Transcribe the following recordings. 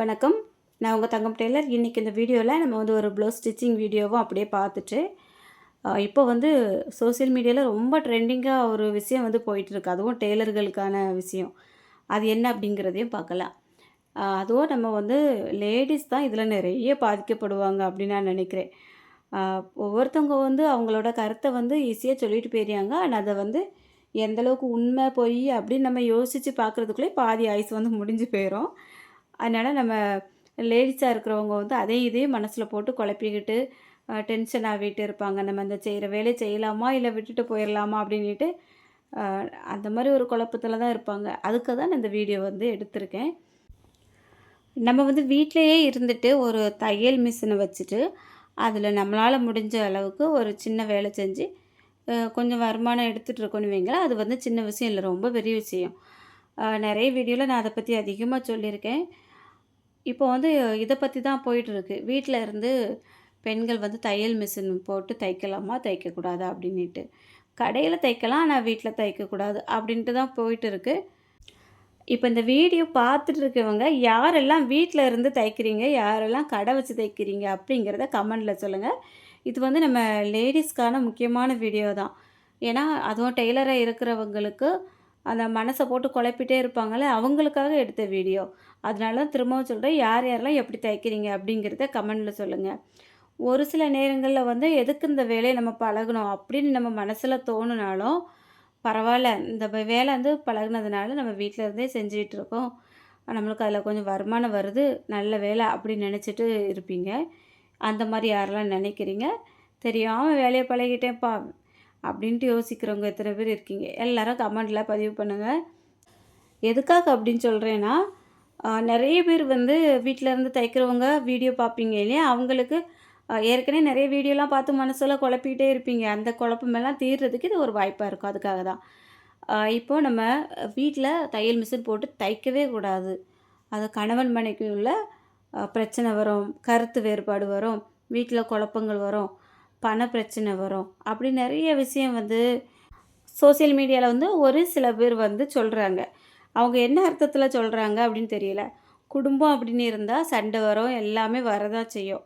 வணக்கம். நான் உங்கள் தங்கம் டெய்லர். இன்றைக்கி இந்த வீடியோவில் நம்ம வந்து ஒரு ப்ளவுஸ் ஸ்டிச்சிங் வீடியோவும் அப்படியே பார்த்துட்டு, இப்போ வந்து சோசியல் மீடியாவில் ரொம்ப ட்ரெண்டிங்காக ஒரு விஷயம் வந்து போயிட்டுருக்கு. அதுவும் டெய்லர்களுக்கான விஷயம். அது என்ன அப்படிங்கிறதையும் பார்க்கலாம். அதுவும் நம்ம வந்து லேடீஸ் தான் இதில் நிறைய பாதிக்கப்படுவாங்க அப்படின்னு நான் நினைக்கிறேன். அ ஒவ்வொருத்தவங்க வந்து அவங்களோட கருத்தை வந்து ஈஸியாக சொல்லிட்டு போயிடுறாங்க. ஆனால் அதை வந்து எந்த அளவுக்கு உண்மை, பொய் அப்படின்னு நம்ம யோசித்து பார்க்குறதுக்குள்ளே பாதி ஆயுசு வந்து முடிஞ்சு போயிடும். அதனால் நம்ம லேடிஸாக இருக்கிறவங்க வந்து அதையும் இதையும் மனசில் போட்டு குழப்பிக்கிட்டு டென்ஷன் ஆகிட்டு இருப்பாங்க. நம்ம அந்த செய்கிற வேலையை செய்யலாமா இல்லை விட்டுட்டு போயிடலாமா அப்படின்ட்டு அந்த மாதிரி ஒரு குழப்பத்தில் தான் இருப்பாங்க. அதுக்கு தான் நான் இந்த வீடியோ வந்து எடுத்திருக்கேன். நம்ம வந்து வீட்டிலையே இருந்துட்டு ஒரு தையல் மிஷினை வச்சுட்டு அதில் நம்மளால் முடிஞ்ச அளவுக்கு ஒரு சின்ன வேலை செஞ்சு கொஞ்சம் வருமானம் எடுத்துகிட்டு இருக்கோன்னு வைங்களேன். அது வந்து சின்ன விஷயம் இல்லை, ரொம்ப பெரிய விஷயம். நிறைய வீடியோவில் நான் அதை பற்றி அதிகமாக சொல்லியிருக்கேன். இப்போ வந்து இதை பற்றி தான் போயிட்டுருக்கு. வீட்டில் இருந்து பெண்கள் வந்து தையல் மிஷின் போட்டு தைக்கலாமா, தைக்கக்கூடாதா அப்படின்ட்டு. கடையில் தைக்கலாம், ஆனால் வீட்டில் தைக்கக்கூடாது அப்படின்ட்டு தான் போயிட்டு இருக்கு. இப்போ இந்த வீடியோ பார்த்துட்டு இருக்கவங்க யாரெல்லாம் வீட்டில் இருந்து தைக்கிறீங்க, யாரெல்லாம் கடை வச்சு தைக்கிறீங்க அப்படிங்கிறத கமெண்டில் சொல்லுங்கள். இது வந்து நம்ம லேடீஸ்க்கான முக்கியமான வீடியோ தான். ஏன்னா அதுவும் டெய்லராக இருக்கிறவங்களுக்கு அந்த மனசை போட்டு குழப்பிட்டே இருப்பாங்கள்ல, அவங்களுக்காக எடுத்த வீடியோ. அதனால தான் திரும்பவும் சொல்கிறேன், யார் யாரெல்லாம் எப்படி தைக்கிறீங்க அப்படிங்கிறத கமெண்டில் சொல்லுங்கள். ஒரு சில நேரங்களில் வந்து எதுக்கு இந்த வேலையை நம்ம பழகணும் அப்படின்னு நம்ம மனசில் தோணுனாலும் பரவாயில்ல, இந்த வேலை வந்து பழகுனதுனால நம்ம வீட்டில் இருந்தே செஞ்சுக்கிட்டு இருக்கோம், நம்மளுக்கு அதில் கொஞ்சம் வருமானம் வருது, நல்ல வேலை அப்படின்னு நினச்சிட்டு இருப்பீங்க. அந்த மாதிரி யாரெல்லாம் நினைக்கிறீங்க, தெரியாமல் வேலையை பழகிட்டேன்ப்பா அப்படின்ட்டு யோசிக்கிறவங்க எத்தனை பேர் இருக்கீங்க, எல்லாரும் கமெண்டில் பதிவு பண்ணுங்கள். எதுக்காக அப்படின்னு சொல்கிறேன்னா, நிறைய பேர் வந்து வீட்டில் இருந்து தைக்கிறவங்க வீடியோ பார்ப்பீங்க இல்லையா, அவங்களுக்கு ஏற்கனவே நிறைய வீடியோலாம் பார்த்து மனசெல்லாம் குழப்பிக்கிட்டே இருப்பீங்க. அந்த குழப்பமெல்லாம் தீர்றதுக்கு இது ஒரு வாய்ப்பாக இருக்கும். அதுக்காக தான். இப்போது நம்ம வீட்டில் தையல் மிஷின் போட்டு தைக்கவே கூடாது. அது கணவன் மனைவிக்கு உள்ள பிரச்சனை வரும், கருத்து வேறுபாடு வரும், வீட்டில் குழப்பங்கள் வரும், பண பிரச்சனை வரும். அப்படி நிறைய விஷயம் வந்து சோசியல் மீடியாவில் வந்து ஒரு சில பேர் வந்து சொல்கிறாங்க. அவங்க என்ன அர்த்தத்தில் சொல்கிறாங்க அப்படின்னு தெரியல. குடும்பம் அப்படின்னு இருந்தால் சண்டை வரும், எல்லாமே வரதான் செய்யும்.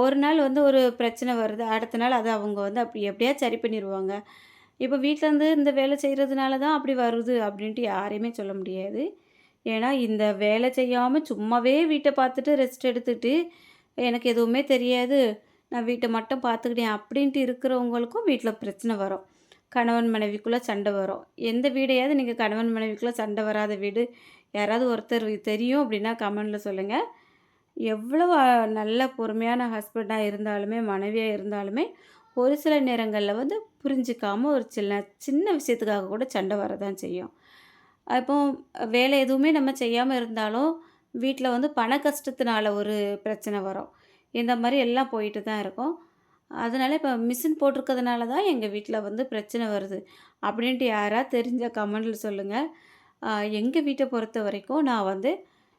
ஒரு நாள் வந்து ஒரு பிரச்சனை வருது, அடுத்த நாள் அதை அவங்க வந்து அப்படி எப்படியாவது சரி பண்ணிடுவாங்க. இப்போ வீட்டிலேருந்து இந்த வேலை செய்கிறதுனால தான் அப்படி வருது அப்படின்ட்டு யாரையுமே சொல்ல முடியாது. ஏன்னா இந்த வேலை செய்யாமல் சும்மாவே வீட்டை பார்த்துட்டு ரெஸ்ட் எடுத்துகிட்டு எனக்கு எதுவுமே தெரியாது, நான் வீட்டை மட்டும் பார்த்துக்கிட்டேன் அப்படின்ட்டு இருக்கிறவங்களுக்கும் வீட்டில் பிரச்சனை வரும். கணவன் மனைவிக்குள்ளே சண்டை வரும். எந்த வீடையாவது நீங்கள் கணவன் மனைவிக்குள்ளே சண்டை வராத வீடு யாராவது ஒருத்தர் தெரியும் அப்படின்னா கமெண்டில் சொல்லுங்கள். எவ்வளோ நல்ல பொறுமையான ஹஸ்பண்டாக இருந்தாலுமே, மனைவியாக இருந்தாலுமே, ஒரு சில நேரங்களில் வந்து புரிஞ்சிக்காமல் ஒரு சின்ன சின்ன விஷயத்துக்காக கூட சண்டை வரதான் செய்யும். இப்போ வேலை எதுவுமே நம்ம செய்யாமல் இருந்தாலும், வீட்டில் வந்து பண கஷ்டத்தினால ஒரு பிரச்சனை வரும். இந்த மாதிரி எல்லாம் போயிட்டு தான் இருக்கும். அதனால் இப்போ மிஷின் போட்டிருக்கிறதுனால தான் எங்கள் வீட்டில் வந்து பிரச்சனை வருது அப்படின்ட்டு யாராவது தெரிஞ்சால் கமெண்டில் சொல்லுங்கள். எங்கள் வீட்டை பொறுத்த வரைக்கும் நான் வந்து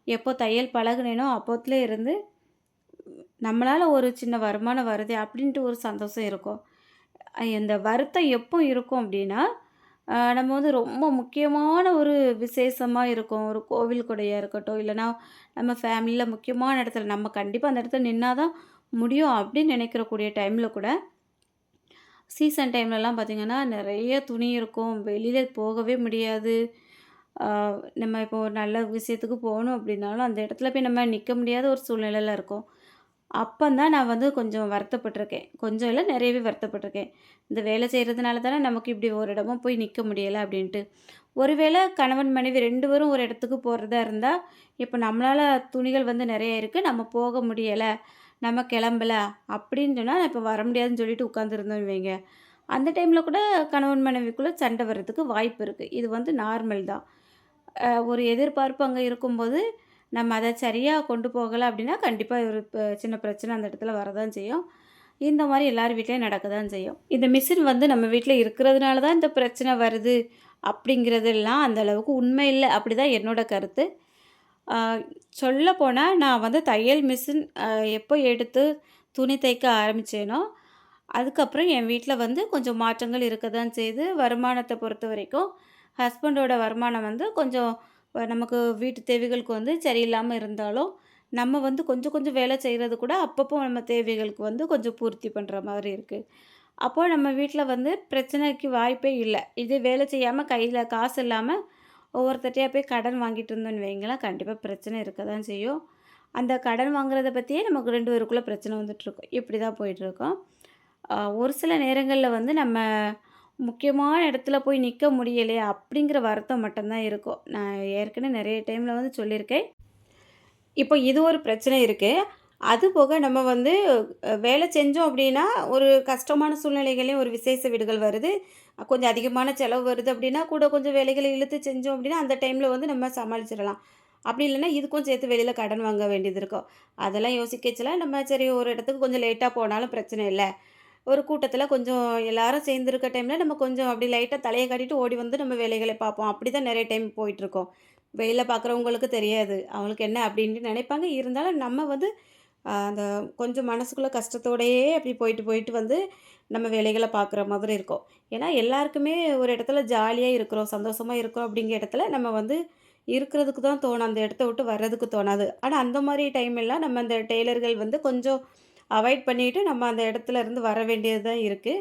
எப்போ தையல் பழகுனேனோ அப்போத்துலே இருந்து நம்மளால் ஒரு சின்ன வருமானம் வருதே அப்படின்ட்டு ஒரு சந்தோஷம் இருக்கும். இந்த வருத்தம் எப்போ இருக்கும் அப்படின்னா, நம்ம வந்து ரொம்ப முக்கியமான ஒரு விசேஷமாக இருக்கும். ஒரு கோவில் கொடையாக இருக்கட்டும், இல்லைனா நம்ம ஃபேமிலியில் முக்கியமான இடத்துல நம்ம கண்டிப்பாக அந்த இடத்துல நின்னா தான் முடியும் அப்படின்னு நினைக்கிறக்கூடிய டைமில் கூட, சீசன் டைம்லலாம் பார்த்திங்கன்னா நிறைய துணி இருக்கும், வெளியில் போகவே முடியாது. நம்ம இப்போ ஒரு நல்ல விஷயத்துக்கு போகணும் அப்படின்னாலும் அந்த இடத்துல போய் நம்ம நிற்க முடியாத ஒரு சூழ்நிலையில் இருக்கும். அப்போந்தான் நான் வந்து கொஞ்சம் வருத்தப்பட்டிருக்கேன். கொஞ்சம் இல்லை, நிறையவே வருத்தப்பட்டிருக்கேன். இந்த வேலை செய்கிறதுனால தானே நமக்கு இப்படி ஒரு இடமும் போய் நிற்க முடியலை அப்படின்ட்டு. ஒருவேளை கணவன் மனைவி 2 பேரும் ஒரு இடத்துக்கு போகிறதா இருந்தால், இப்போ நம்மளால் துணிகள் வந்து நிறைய இருக்குது, நம்ம போக முடியலை, நம்ம கிளம்பல அப்படின்னு சொன்னால், நான் இப்போ வர முடியாதுன்னு சொல்லிட்டு உட்காந்துருந்தோன்னு வைங்க, அந்த டைமில் கூட கணவன் மனைவிக்குள்ளே சண்டை வர்றதுக்கு வாய்ப்பு இருக்குது. இது வந்து நார்மல் தான். ஒரு எதிர்பார்ப்பு அங்கே இருக்கும்போது, நம்ம அதை சரியாக கொண்டு போகலை அப்படின்னா, கண்டிப்பாக ஒரு சின்ன பிரச்சனை அந்த இடத்துல வரதான் செய்யும். இந்த மாதிரி எல்லார் வீட்லேயும் நடக்க தான் செய்யும். இந்த மிஷின் வந்து நம்ம வீட்டில் இருக்கிறதுனால தான் இந்த பிரச்சனை வருது அப்படிங்கிறதெல்லாம் அந்த அளவுக்கு உண்மை இல்லை. அப்படி தான் என்னோடய கருத்து. சொல்லப்போனால் நான் வந்து தையல் மிஷின் எப்போ எடுத்து துணி தைக்க ஆரம்பித்தேனோ, அதுக்கப்புறம் என் வீட்டில் வந்து கொஞ்சம் மாற்றங்கள் இருக்க தான் செய்யுது. வருமானத்தை பொறுத்த வரைக்கும் ஹஸ்பண்டோட வருமானம் வந்து கொஞ்சம் நமக்கு வீட்டு தேவைகளுக்கு வந்து சரியில்லாம இருந்தாலும், நம்ம வந்து கொஞ்சம் கொஞ்சம் வேலை செய்றது கூட அப்பப்போ நம்ம தேவைகளுக்கு வந்து கொஞ்சம் பூர்த்தி பண்ற மாதிரி இருக்கு. அப்போ நம்ம வீட்ல வந்து பிரச்சனைக்கு வாய்ப்பே இல்ல. இதே வேலை செய்யாம கையில காசு இல்லாம ஒவ்வொருத்தர்ட்டயா போய் கடன் வாங்கிட்டு இருந்தோம்னு வைங்களேன், கண்டிப்பா பிரச்சனை இருக்க தான் செய்யும். அந்த கடன் வாங்குறத பத்தியே நமக்கு 2 பேருக்குள்ள பிரச்சனை வந்துட்டுருக்கும். இப்படி தான் போயிட்டுருக்கும். ஒரு சில நேரங்கள்ல வந்து நம்ம முக்கியமான இடத்துல போய் நிக்க முடியலையே அப்படிங்கிற வருத்தம் மட்டும் தான் இருக்கும். நான் ஏற்கனவே நெறைய டைம்ல வந்து சொல்லியிருக்கேன். இப்போ இது ஒரு பிரச்சனை இருக்கு. அதுபோக நம்ம வந்து வேலை செஞ்சோம் அப்படின்னா, ஒரு கஷ்டமான சூழ்நிலைகள்லயும் ஒரு விசேஷ வீடுகள் வருது. கொஞ்சம் அதிகமான செலவு வருது அப்படின்னா, கூட கொஞ்சம் வேலைகள இழுத்து செஞ்சோம் அப்படின்னா, அந்த டைம்ல வந்து நம்ம சமாளிச்சிடலாம். அப்படி இல்லைன்னா, இதுக்கும் சேர்த்து வெளியில கடன் வாங்க வேண்டியது இருக்கும். அதெல்லாம் யோசிக்கச்சல நம்ம சரி ஒரு இடத்துக்கு கொஞ்சம் லேட்டா போனாலும் பிரச்சனை இல்ல. ஒரு கூட்டத்தில கொஞ்சம் எல்லாரும் சேர்ந்திருக்க டைம்ல நம்ம கொஞ்சம் அப்படி லைட்டா தலைய காட்டிட்டு ஓடி வந்து நம்ம வேலைகள பார்ப்போம். அப்படிதான் நெறைய டைம் போயிட்டுருக்கோம். வெளில பார்க்குறவங்களுக்கு தெரியாது. அவங்களுக்கு என்ன அப்படின்ட்டு நினைப்பாங்க. இருந்தாலும் நம்ம வந்து அந்த கொஞ்சம் மனசுக்குள்ள கஷ்டத்தோடயே அப்படி போயிட்டு போயிட்டு வந்து நம்ம வேலைகள பார்க்குற மாதிரி இருக்கும். ஏன்னா எல்லாருக்குமே ஒரு இடத்துல ஜாலியா இருக்கிறோம், சந்தோஷமா இருக்கிறோம் அப்படிங்கிற இடத்துல நம்ம வந்து இருக்கிறதுக்கு தான் தோணும். அந்த இடத்த விட்டு வர்றதுக்கு தோணாது. ஆனா அந்த மாரி டைம் எல்லாம் நம்ம அந்த டெய்லர்கள் வந்து கொஞ்சம் அவாய்ட் பண்ணிட்டு நம்ம அந்த இடத்துல இருந்து வர வேண்டியது தான் இருக்கு.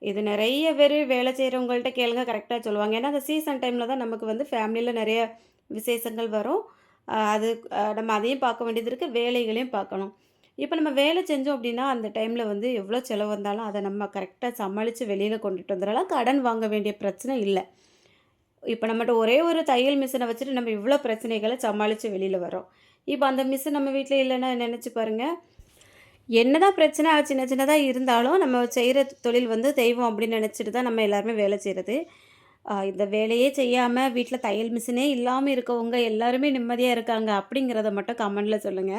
இது நெறைய பேரு வேலை செய்றவங்கள்ட்ட கேளுங்க கரெக்ட்டா சொல்லுவாங்க. ஏன்னா, அந்த சீசன் டைம்ல தான் நமக்கு வந்து ஃபேமிலில நெறைய விசேஷங்கள் வரும். அது நம்ம அதையும் பார்க்க வேண்டியது இருக்கு, வேலைகளையும் பார்க்கணும். இப்ப நம்ம வேலை செஞ்சோம் அப்டின்னா, அந்த டைம்ல வந்து எவ்வளோ செலவு வந்தாலும் அத நம்ம கரெக்ட்டா சமாளிச்சு வெளியில கொண்டுட்டு வந்துரலாம். கடன் வாங்க வேண்டிய பிரச்சனை இல்ல. இப்ப நம்மட்ட ஒரே ஒரு தையல் மிஷின வச்சுட்டு நம்ம இவ்ளோ பிரச்சனைகள சமாளிச்சு வெளியில வர்றோம். இப்ப அந்த மிஷின் நம்ம வீட்ல இல்லன்னா நெனச்சு பாருங்க. என்னதான் பிரச்சனை சின்ன சின்னதா இருந்தாலும், நம்ம செய்ற தொழில் வந்து தெய்வம் அப்படின்னு நினச்சிட்டு தான் நம்ம எல்லாருமே வேலை செய்றது. இந்த வேலையே செய்யாம வீட்ல தையல் மிஷினே இல்லாம இருக்கவங்க எல்லாருமே நிம்மதியா இருக்காங்க அப்படிங்கிறத மட்டும் கமெண்ட்ல சொல்லுங்க.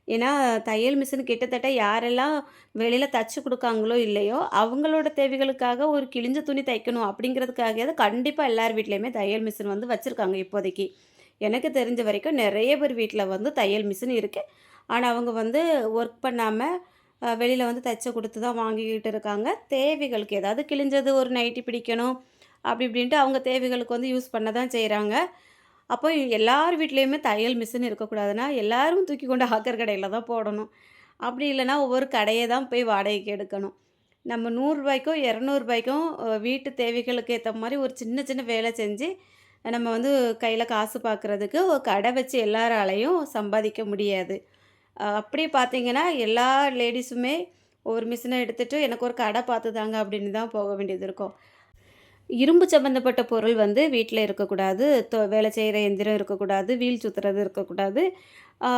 ஏன்னா, தையல் மிஷின் கிட்டத்தட்ட யாரெல்லாம் வெளியில தச்சு குடுக்காங்களோ இல்லையோ, அவங்களோட தேவைகளுக்காக ஒரு கிழிஞ்ச துணி தைக்கணும் அப்படிங்கிறதுக்காகயாவது கண்டிப்பா எல்லார் வீட்லயுமே தையல் மிஷின் வந்து வச்சிருக்காங்க இப்போதைக்கு. எனக்கு தெரிஞ்ச வரைக்கும் நெறைய பேர் வீட்ல வந்து தையல் மிஷின் இருக்கு. ஆனா, அவங்க வந்து ஒர்க் பண்ணாம வெளியில வந்து தச்சு குடுத்து தான் வாங்கிக்கிட்டு இருக்காங்க. தேவைகளுக்கு ஏதாவது கிழிஞ்சது ஒரு நைட்டி பிடிக்கணும், அப்படி இப்படின்ட்டு அவங்க தேவைகளுக்கு வந்து யூஸ் பண்ண தான் செய்றாங்க. அப்போ எல்லார் வீட்லயுமே தையல் மிஷின் இருக்கக்கூடாதுன்னா, எல்லாரும் தூக்கி கொண்டு ஆக்கர் கடையில தான் போடணும். அப்படி இல்லன்னா, ஒவ்வொரு கடைய தான் போய் வாடகைக்கு எடுக்கணும். நம்ம ரூ. 100க்கும், ரூ. 200க்கும் வீட்டு தேவைகளுக்கு ஏத்த மாரி ஒரு சின்ன சின்ன வேலை செஞ்சு, நம்ம வந்து கையில காசு பார்க்குறதுக்கு ஒரு கடை வச்சு எல்லாராலயும் சம்பாதிக்க முடியாது. அப்படி பார்த்தீங்கன்னா, எல்லா லேடீஸுமே ஒரு மிஷின எடுத்துட்டு, எனக்கு ஒரு கடை பார்த்து தாங்க அப்படின்னு தான் போக வேண்டியது இருக்கும். இரும்பு சம்மந்தப்பட்ட பொருள் வந்து வீட்ல இருக்கக்கூடாது. வேலை செய்ற எந்திரம் இருக்கக்கூடாது. வீல் சுத்துறது இருக்கக்கூடாது.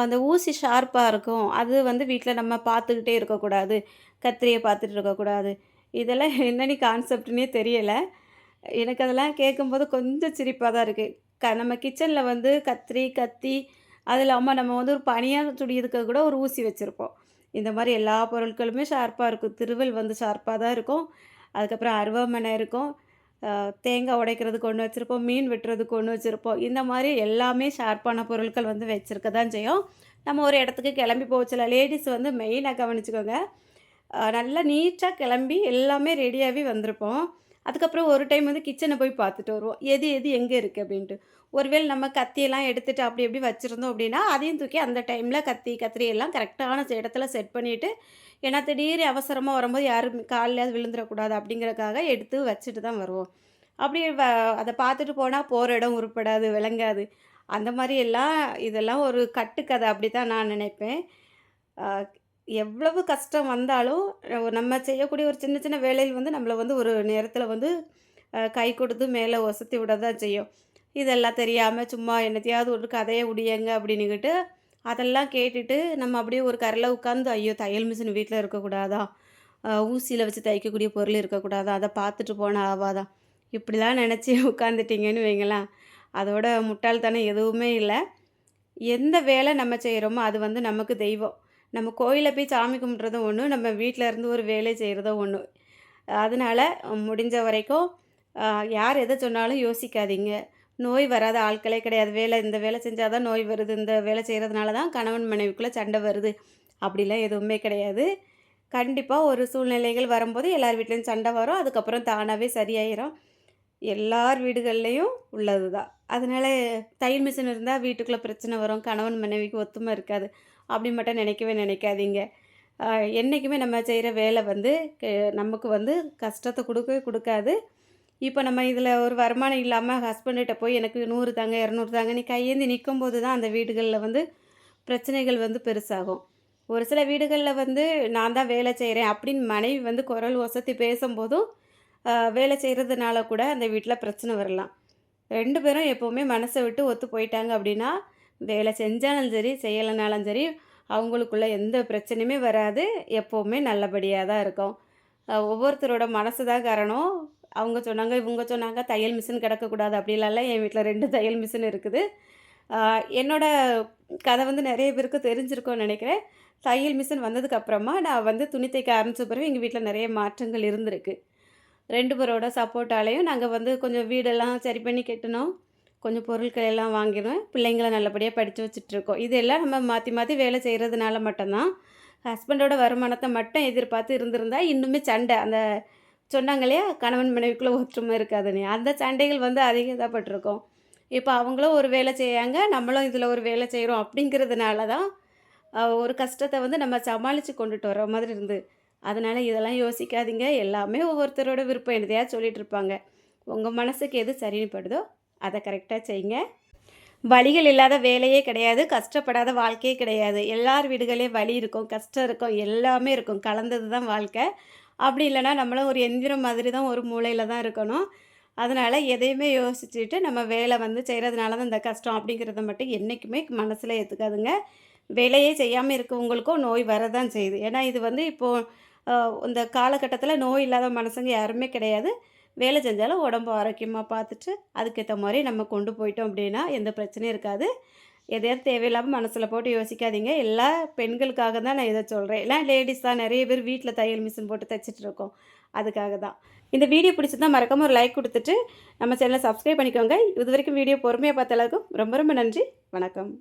அந்த ஊசி ஷார்ப்பா இருக்கும். அது வந்து வீட்ல நம்ம பார்த்துக்கிட்டே இருக்கக்கூடாது. கத்திரிய பார்த்துட்டு இருக்கக்கூடாது. இதெல்லாம் என்னன்னு கான்செப்ட்ன்னே தெரியல. எனக்கு அதெல்லாம் கேட்கும்போது கொஞ்சம் சிரிப்பா தான் இருக்கு. நம்ம கிச்சன்ல வந்து கத்தி, அது இல்லாம நம்ம வந்து ஒரு பனியாரம் துடைக்கிறதுக்கு கூட ஒரு ஊசி வச்சிருப்போம். இந்த மாரி எல்லா பொருட்களுமே ஷார்ப்பா இருக்கும். திருவல் வந்து ஷார்ப்பா தான் இருக்கும். அதுக்கப்புறம் அருவாமனை இருக்கும். தேங்காய் உடைக்கிறதுக்கு ஒண்ணு வச்சிருப்போம். மீன் வெட்டுறதுக்கு ஒண்ணு வச்சிருப்போம். இந்த மாரி எல்லாமே ஷார்ப்பான பொருட்கள் வந்து வச்சிருக்க தான் செய்யும். நம்ம ஒரு இடத்துக்கு கிளம்பி போச்சுல லேடீஸ் வந்து மெயினா கவனிச்சுக்கோங்க. நல்லா நீட்டா கிளம்பி எல்லாமே ரெடியாவே வந்திருப்போம். அதுக்கப்புறம் ஒரு டைம் வந்து கிச்சன போய் பார்த்துட்டு வருவோம். எது எது எங்க இருக்கு அப்படின்ட்டு. ஒருவேள நம்ம கத்தியெல்லாம் எடுத்துட்டு அப்படி இப்படி வச்சிருந்தோம் அப்படின்னா, அதையும் தூக்கி அந்த டைம்ல கத்திரி எல்லாம் கரெக்டான இடத்துல செட் பண்ணிட்டு, ஏன்னா திடீர்னு அவசரமா வரும்போது யாரும் கால்லயாவது விழுந்துறக்கூடாது அப்படிங்கிறதுக்காக எடுத்து வச்சுட்டு தான் வருவோம். அப்படி அத பார்த்துட்டு போனா போற இடம் உருப்படாது, விளங்காது. அந்த மாரி எல்லாம் இதெல்லாம் ஒரு கட்டுக்கதை அப்படித்தான் நான் நினைப்பேன். அ எவ்வளவு கஷ்டம் வந்தாலும், நம்ம செய்யக்கூடிய ஒரு சின்ன சின்ன வேலைகள் வந்து நம்மள வந்து ஒரு நேரத்தில வந்து கை கொடுத்து மேல ஒசத்தி விட தான் செய்யும். இதெல்லாம் தெரியாம சும்மா என்னத்தையாவது ஒரு கதைய உடியேங்க அப்படின்னுகிட்டு, அதெல்லாம் கேட்டுட்டு நம்ம அப்படியே ஒரு கரையில உட்காந்து, ஐயோ! தையல் மிஷின் வீட்ல இருக்கக்கூடாதா? ஊசியில வச்சு தைக்கக்கூடிய பொருள் இருக்கக்கூடாதா? அத பார்த்துட்டு போனா ஆவாதா? இப்படிலாம் நெனச்சு உட்காந்துட்டீங்கன்னு வைங்களேன், அதோட முட்டாள்தனம் எதுவுமே இல்ல. எந்த வேலை நம்ம செய்றோமோ, அது வந்து நமக்கு தெய்வம். நம்ம கோயில்ல போய் சாமி கும்பிட்றதும் ஒண்ணு, நம்ம வீட்ல இருந்து ஒரு வேலை செய்றதும் ஒண்ணு. அதனால முடிஞ்ச வரைக்கும் அ யார் எத சொன்னாலும் யோசிக்காதீங்க. நோய் வராத ஆட்களே கிடையாது. இந்த வேலை செஞ்சா தான் நோய் வருது, இந்த வேலை செய்றதுனால தான் கணவன் மனைவிக்குள்ள சண்டை வருது. அப்படிலாம் எதுவுமே கிடையாது. கண்டிப்பா ஒரு சூழ்நிலைகள் வரும்போது எல்லார் வீட்லயும் சண்டை வரும். அதுக்கப்புறம் தானாவே சரியாயிரும். எல்லார் வீடுகள்லேயும் உள்ளது தான். அதனால தையல் மிஷின் இருந்தால் வீட்டுக்குள்ளே பிரச்சனை வரும், கணவன் மனைவிக்கு ஒத்துமை இருக்காது அப்படி மட்டும் நினைக்கவே நினைக்காதீங்க. என்றைக்குமே நம்ம செய்கிற வேலை வந்து நமக்கு வந்து கஷ்டத்தை கொடுக்கவே கொடுக்காது. இப்போ நம்ம இதில் ஒரு வருமானம் இல்லாமல் ஹஸ்பண்ட்கிட்ட போய் எனக்கு 100 தாங்க 200 தாங்க நீ கையேந்தி நிற்கும்போது தான் அந்த வீடுகளில் வந்து பிரச்சனைகள் வந்து பெருசாகும். ஒரு சில வீடுகளில் வந்து நான் தான் வேலை செய்கிறேன் அப்படின்னு மனைவி வந்து குரல் ஒசத்தி பேசும்போதும் வேலை செய்கிறதுனால கூட அந்த வீட்டில் பிரச்சனை வரலாம். 2 பேரும் எப்போவுமே மனசை விட்டு ஒத்து போயிட்டாங்க அப்படின்னா, வேலை செஞ்சாலும் சரி, செய்யலைனாலும் சரி, அவங்களுக்குள்ள எந்த பிரச்சனையுமே வராது. எப்போவுமே நல்லபடியாக தான் இருக்கும். ஒவ்வொருத்தரோட மனசு தான் காரணம். அவங்க சொன்னாங்க, இவங்க சொன்னாங்க, தையல் மிஷின் கிடக்கக்கூடாது அப்படிலாம் இல்ல. என் வீட்டில் 2 தையல் மிஷின் இருக்குது. என்னோட கதை வந்து நிறைய பேருக்கு தெரிஞ்சிருக்கும்னு நினைக்கிறேன். தையல் மிஷின் வந்ததுக்கப்புறமா நான் வந்து துணி தைக்க ஆரம்பித்த பிறகு எங்கள் வீட்டில் நிறைய மாற்றங்கள் இருந்திருக்கு. 2 பேரோட சப்போர்ட்டாலேயும் நாங்கள் வந்து கொஞ்சம் வீடெல்லாம் சரி பண்ணி கட்டினோம். கொஞ்சம் பொருட்கள் எல்லாம் வாங்கினோம். பிள்ளைங்கள நல்லபடியாக படித்து வச்சுட்ருக்கோம். இதெல்லாம் நம்ம மாற்றி மாற்றி வேலை செய்கிறதுனால மட்டும்தான். ஹஸ்பண்டோட வருமானத்தை மட்டும் எதிர்பார்த்து இருந்திருந்தா இன்னுமே சண்டை. அந்த சொன்னாங்க இல்லையா, கணவன் மனைவிக்குள்ளே ஒற்றுமை இருக்காதுன்னு. அந்த சண்டைகள் வந்து அதிகப்பட்டிருக்கும். இப்போ அவங்களும் ஒரு வேலை செய்யாங்க, நம்மளும் இதில் ஒரு வேலை செய்கிறோம் அப்படிங்கிறதுனால தான் ஒரு கஷ்டத்தை வந்து நம்ம சமாளித்து கொண்டுட்டு வர மாதிரி இருந்து. அதனால் இதெல்லாம் யோசிக்காதீங்க. எல்லாமே ஒவ்வொருத்தரோட விருப்பம் எதையாவது சொல்லிகிட்டு இருப்பாங்க. உங்கள் மனசுக்கு எது சரின்னு படுதோ அதை கரெக்டாக செய்யுங்க. வலிகள் இல்லாத வேலையே கிடையாது, கஷ்டப்படாத வாழ்க்கையே கிடையாது. எல்லார் வீடுகள்லேயும் வலி இருக்கும், கஷ்டம் இருக்கும், எல்லாமே இருக்கும். கலந்தது தான் வாழ்க்கை. அப்படி இல்லைனா நம்மளும் ஒரு எந்திரம் மாதிரி தான் ஒரு மூலையில் தான் இருக்கணும். அதனால் எதையுமே யோசிச்சுட்டு நம்ம வேலை வந்து செய்கிறதுனால தான் இந்த கஷ்டம் அப்படிங்கிறத மட்டும் என்றைக்குமே மனசில் ஏற்றுக்காதுங்க. வேலையே செய்யாமல் இருக்கவங்களுக்கும் நோய் வரதான் செய்யுது. ஏன்னா இது வந்து இப்போது இந்த காலகட்டத்தில் நோய் இல்லாத மனுஷங்க யாருமே கிடையாது. வேலை செஞ்சாலும் உடம்பு ஆரோக்கியமாக பார்த்துட்டு அதுக்கேற்ற மாதிரி நம்ம கொண்டு போயிட்டோம் அப்படின்னா எந்த பிரச்சனையும் இருக்காது. எதையாவது தேவையில்லாமல் மனசில் போட்டு யோசிக்காதீங்க. எல்லா பெண்களுக்காக தான் நான் இதை சொல்கிறேன். எல்லாம் லேடிஸ் தான் நிறைய பேர் வீட்டில் தையல் மிஷின் போட்டு தைச்சிட்ருக்கோம். அதுக்காக தான். இந்த வீடியோ பிடிச்சிருந்தா மறக்காமல் ஒரு லைக் கொடுத்துட்டு நம்ம சேனலை சப்ஸ்கிரைப் பண்ணிக்கோங்க. இது வரைக்கும் வீடியோ பொறுமையாக பார்த்த எல்லாருக்கும் ரொம்ப ரொம்ப நன்றி. வணக்கம்.